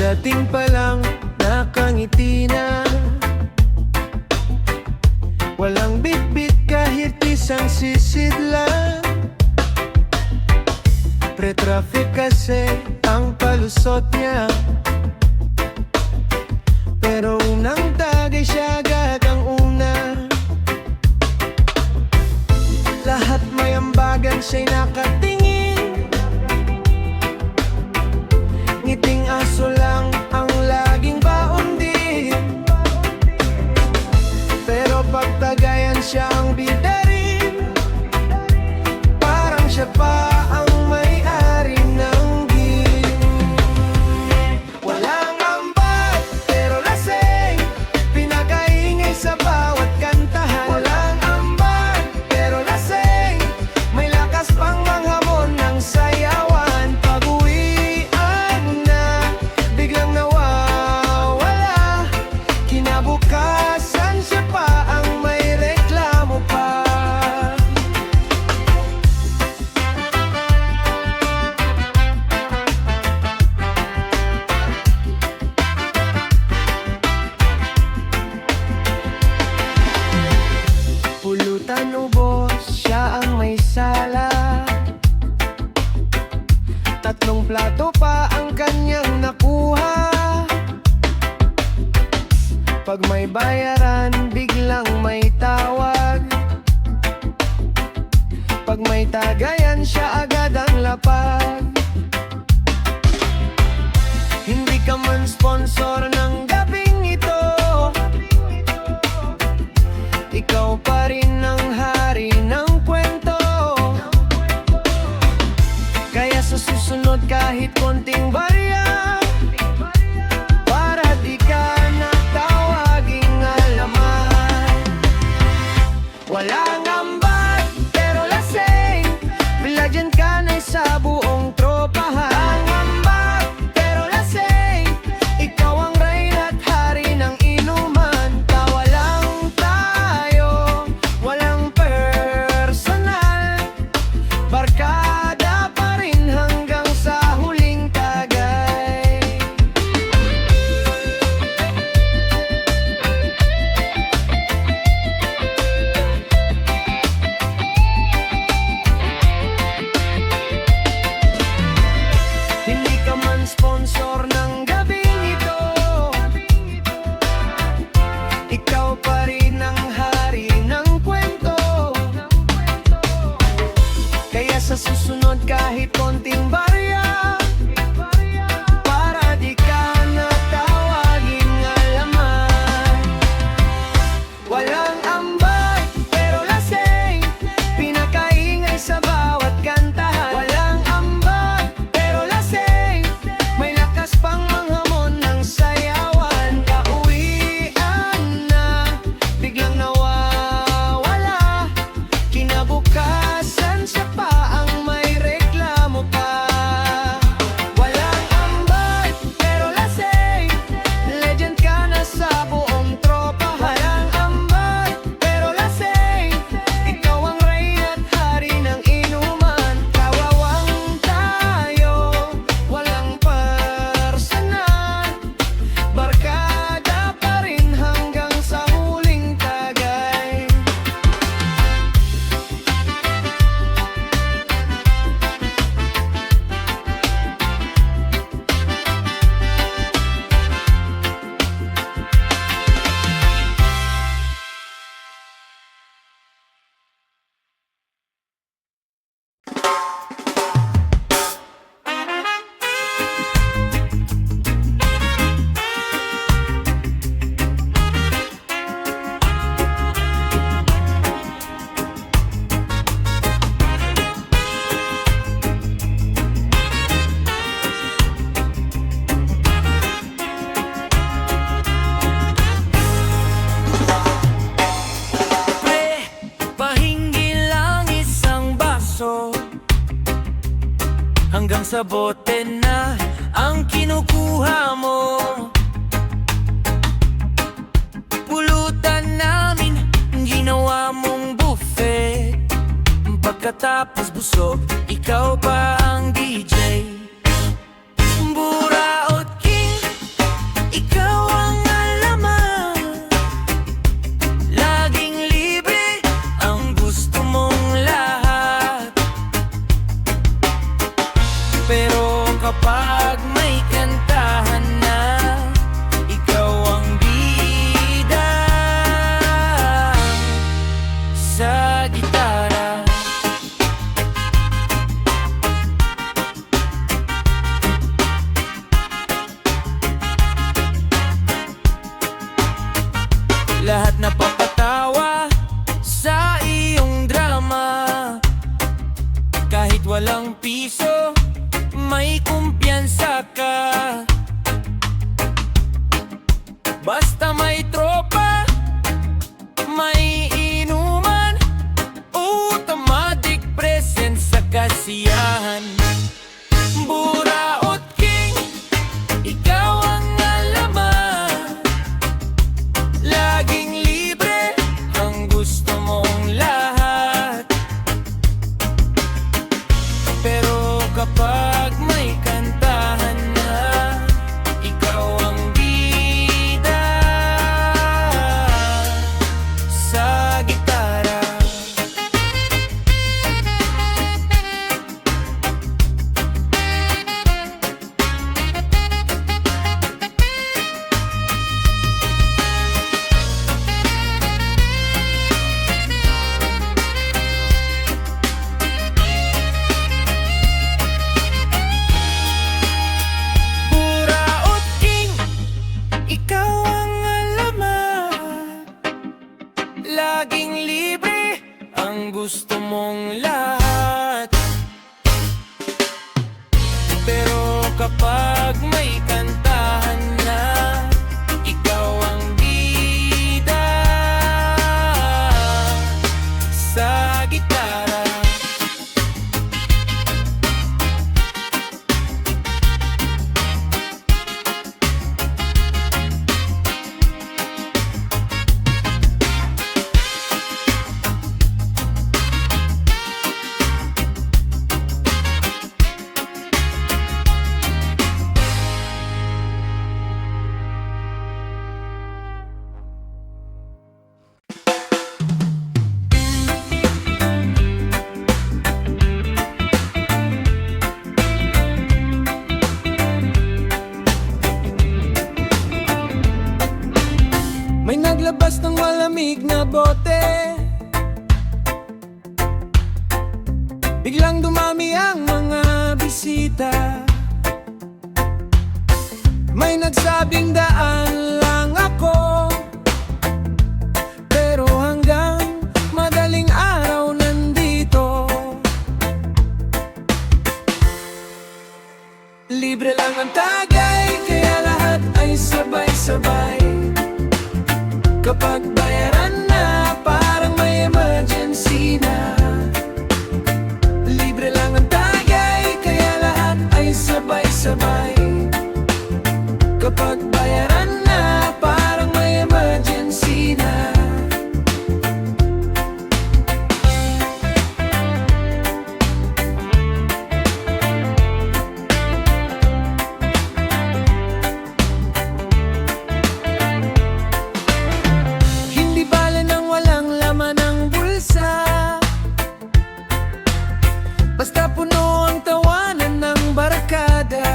Pagdating pa lang, nakangiti na. Walang bitbit kahit isang sisid lang. Pre-traffic kasi ang palusot niya, pero unang tagay siya agad ang una. Lahat may ambagan, siya'y nakatingin. Ngiting aso lang ang laging baon din, pero pagtagayan siya ang bida rin. Parang siya pa ang may-ari ng gin. Walang ambag pero lasing, pinakaingay sa bawat kantahan. Walang ambag pero lasing, may lakas pang manghamon ng sayawan. Pag-uwian na, biglang nawawala. Kinabukasan siya pa ang may reklamo pa. Pulutan ubos, siya ang may sala. Tatlong plato pa ang kanyang nakuha. Pag may bayaran, biglang may tawag. Pag may tagayan, siya agad ang lapag. Hindi ka man sponsor ng gabing ito, ikaw pa rin ang hari ng kwento. Kaya sa susunod kahit konting barya, para di ka na tawaging alaman. Walang ambag pero lasing, bilagyan ka na sa buong tropahan. Walang ambag pero lasing, ikaw ang rain at hari ng inuman. Tawalang tayo, walang personal, barkada pa rin hanggang sa huling tagay. Hindi ka man sponsor ng gabing ito, ikaw pa rin ang hari ng kwento. Kaya sa susunod kahit konting barya, para di ka na tawaging alaman. Walang ambag pero lasing, pinakaingay sa bawat kantahan. Walang ambag pero lasing, may lakas pang manghamon ng sayawan. Kauwian na, biglang nawawala. Kinabukasan siya pa ang may reklamo pa. Walang ambag pero lasing, legend ka na sa buong tropa. Walang ambag pero lasing, ikaw ang rain at hari ng inuman. Kawawang tayo, walang personal, barkada pa rin hanggang sa huling tagay. Pre, pahingi lang isang baso, hanggang sa bote na ang kinukuha mo. Pulutan namin, ginawa mong buffet. Pagkatapos busog, ikaw pa ang DJ. Buraot King, Lahat na papatawa sa iyong drama. Kahit walang piso, may kumpiyansa ka. Basta may tropa, may inuman, automatic presence sa kasiyahan. Buraot King, ikaw ang alaman. Laging libre ang gusto mong lahat. Pero kapag may kantahan na, ikaw ang bida sa gitara. Buraot King, ikaw ang alamat. Laging libre ang gusto mong lahat. Pero kapag may kantahan na, ikaw ang bida sa gitara. May naglabas ng malamig na bote. Biglang dumami ang mga bisita. May nagsabing daan lang ako, pero hanggang madaling araw nandito. Libre lang ang tagay, kaya lahat ay sabay-sabay. Kapag bayaran na, parang may emergency na. Libre lang ang tagay, kaya lahat ay sabay-sabay. Kapag bayaran na, parang may emergency na. Basta puno ang tawanan ng barkada.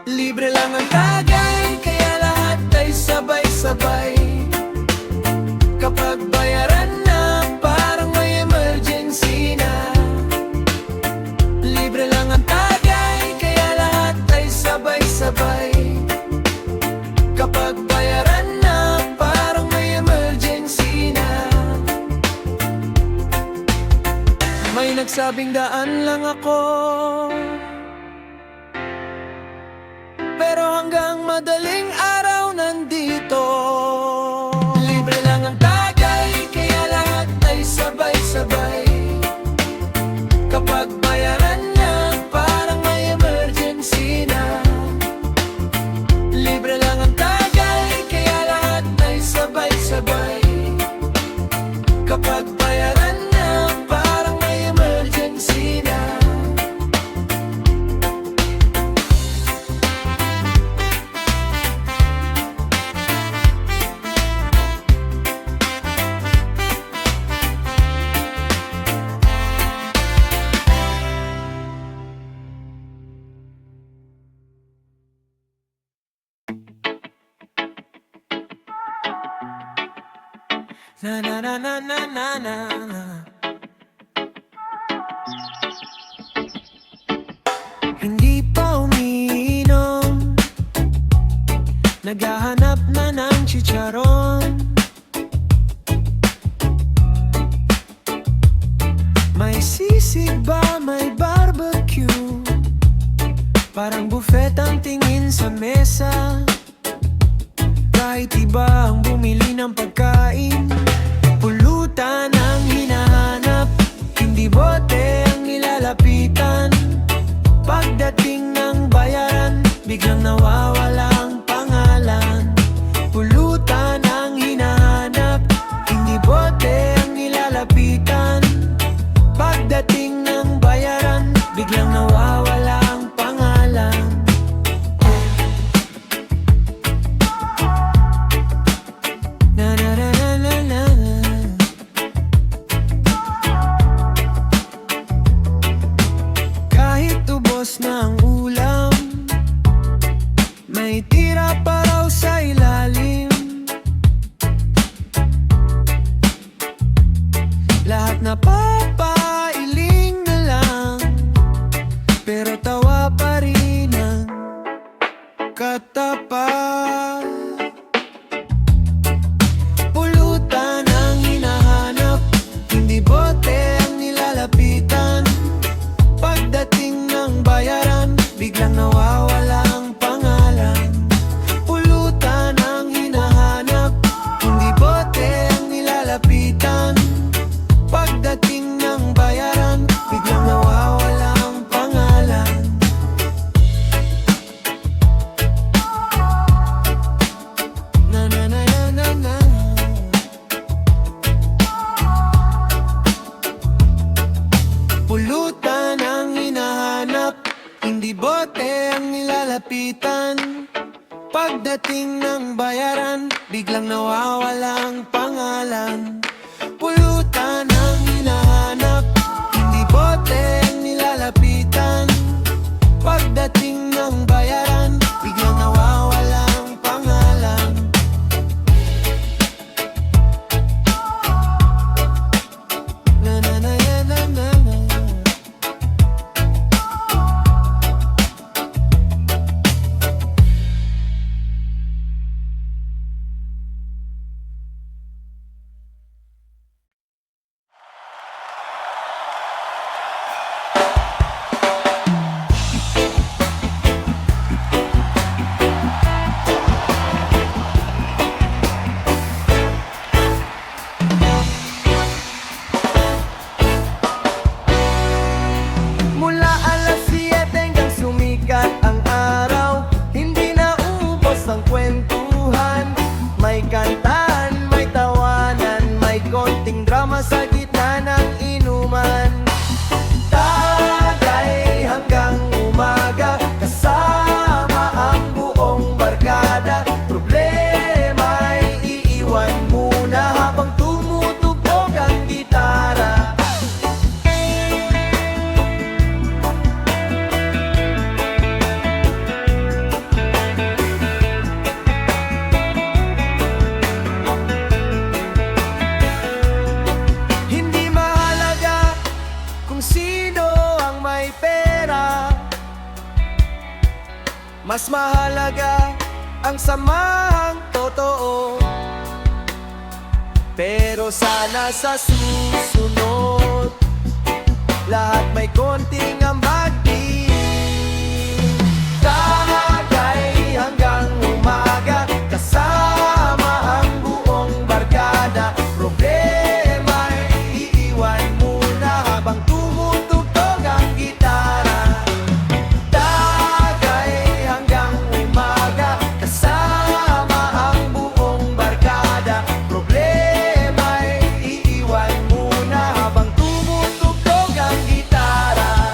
Libre lang ang tagay, kaya lahat ay sabay-sabay. Kapag bayaran na, parang may emergency na. Libre lang ang tagay, kaya lahat ay sabay-sabay. Kapag bayaran na, parang may emergency na. May nagsabing daan lang ako, pero hanggang madaling araw nandito. Libre lang ang tagay, kaya lahat ay sabay-sabay. Kapag bayaran na, parang may emergency na. Libre lang ang tagay, kaya lahat ay sabay-sabay. Kapag bayaran na, parang may emergency na. Na na na na na na na. Hindi pa umiinom, buffet ang tingin sa mesa. Kahit iba ang bumili ng pagkain, pulutan ang hinahanap, hindi bote ang nilalapitan. Pagdating ng bayaran, biglang nawawala ang pangalan. Pulutan ang hinahanap, hindi bote ang nilalapitan. Pagdating ng bayaran, biglang nawawala ang pangalan. Na na na na na na. Kahit ubos na ang ulam, may tira pa raw sa ilalim. Lahat napapailing na lang, pero tawa pa rin ang katapat. Pulutan ang hinahanap, hindi bote ang nilalapitan. Pagdating ng bayaran, biglang nawawala ang pangalan. Pulutan ang hinahanap, hindi bote ang nilalapitan. Pagdating ng bayaran, biglang nawawala ang pangalan. Na na na na na na. Pulutan ang hinahanap, hindi bote ang nilalapitan. Pagdating ng bayaran, biglang nawawala ang pangalan. Pulutan ang hinahanap, hindi bote ang nilalapitan. Pagdating ng bayaran, biglang nawawala ang pangalan. Na na na na na na na. Mula alas 7 hanggang sumikat ang araw, hindi na ubos ang kwentuhan. May kantahan, may tawanan, may konting drama sa gitna ng inuman. Tagay hanggang umaga, kasama ang buong barkada. Problema'y iiwan muna habang tumutugtog ang gitara. Hindi mahalaga kung sino ang may pera, mas mahalaga ang samahang totoo. Pero sana sa susunod, lahat may konting ambag din. Tagay hanggang umaga, kasama ang buong barkada. Problema'y iiwan muna habang tumutugtog ang gitara. Tagay hanggang umaga, kasama ang buong barkada. Problema'y iiwan muna habang tumutugtog ang gitara.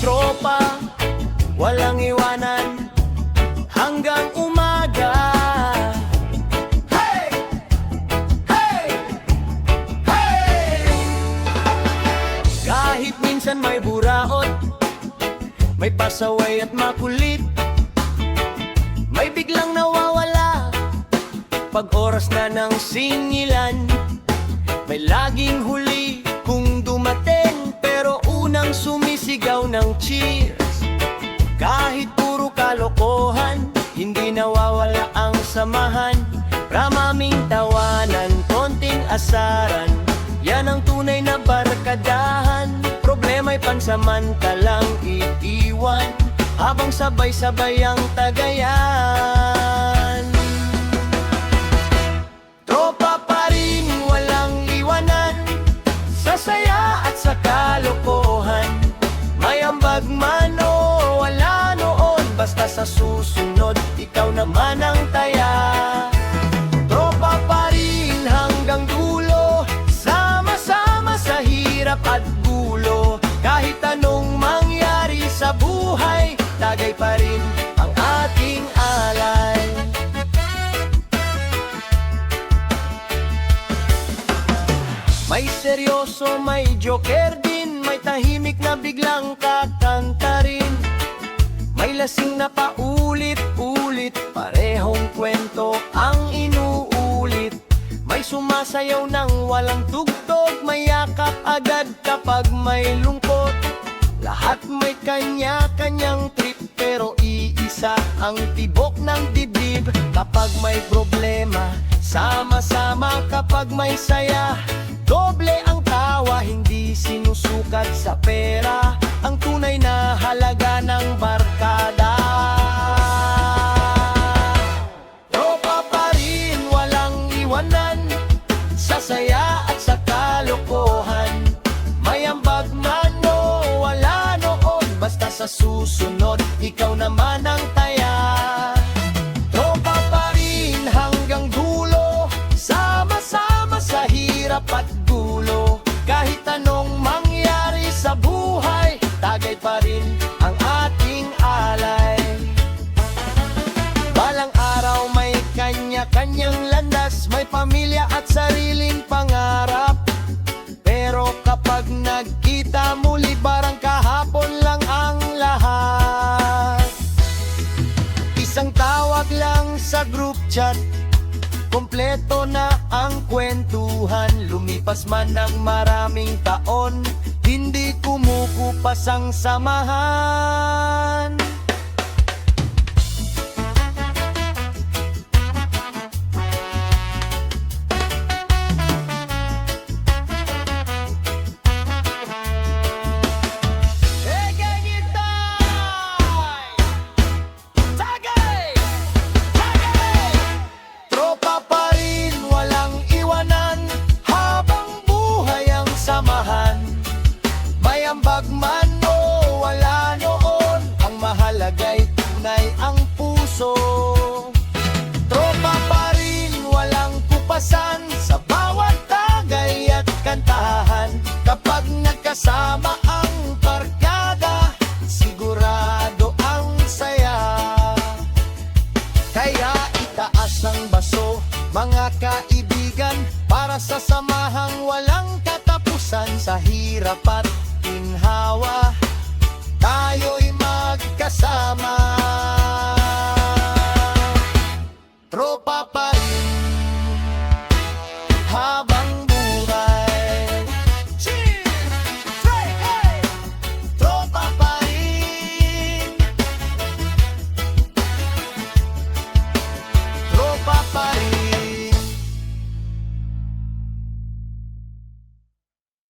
tropa, walang iwanan hanggang umaga. Hey! Hey! Hey! Kahit minsan may buraot, may pasaway at makulit, may biglang nawawala pag oras na ng singilan. May laging huli kung dumating, pero unang sumisigaw ng cheers. Kahit puro kalokohan, hindi nawawala ang samahan. Ramaming tawanan, konting asaran, yan ang tunay na barkadahan. Problema'y pansamantalang iiwan, habang sabay-sabay ang tagayan. Tropa pa rin, walang iwanan, sa saya at sa kalokohan. May ambag man o wala noon, basta sa susunod, ikaw naman ang taya. Tropa pa rin hanggang dulo, sama-sama sa hirap at gulo. Kahit anong mangyari sa buhay, tagay pa rin ang ating alay. May seryoso, may joker din, may tahimik na biglang kakanta rin. May lasing na paulit-ulit, parehong kwento ang inuulit. May sumasayaw ng walang tugtog, may yakap agad kapag may lungkot. Lahat may kanya-kanyang trip, pero iisa ang tibok ng dibdib. Kapag may problema, sama-sama. Kapag may saya, doble ang tawa, hindi sinusukat sa pera ang tunay na halaga ng barkada. Tropa pa rin, walang iwanan, sa saya at sa kalokohan. May ambag man o wala noon, basta sa susunod, ikaw naman ang taya. Tropa pa rin hanggang dulo, sama-sama sa hirap at gulo. Kahit anong mangyari sa buhay, tagay pa rin ang ating alay. Balang araw may kanya-kanyang landas, may pamilya at sariling pangarap. Pero kapag nagkita muli, parang kahapon lang ang lahat. Isang tawag lang sa group chat, kompleto na ang kwentuhan. Lumipas man ng maraming taon, hindi kumukupas ang samahan. Tropa pa rin, walang iwanan, habang buhay ang samahan. May ambag man o wala noon, ang mahalaga'y tunay ang puso. Tropa pa rin, walang kupasan, sa bawat tagay at kantahan. Kapag nagkasama ang barkada, sigurado ang saya. Kaya itaas ang baso, mga kaibigan, para sa samahang walang katapusan. Sa hirap at ginhawa, tayo'y magkasama. Tropa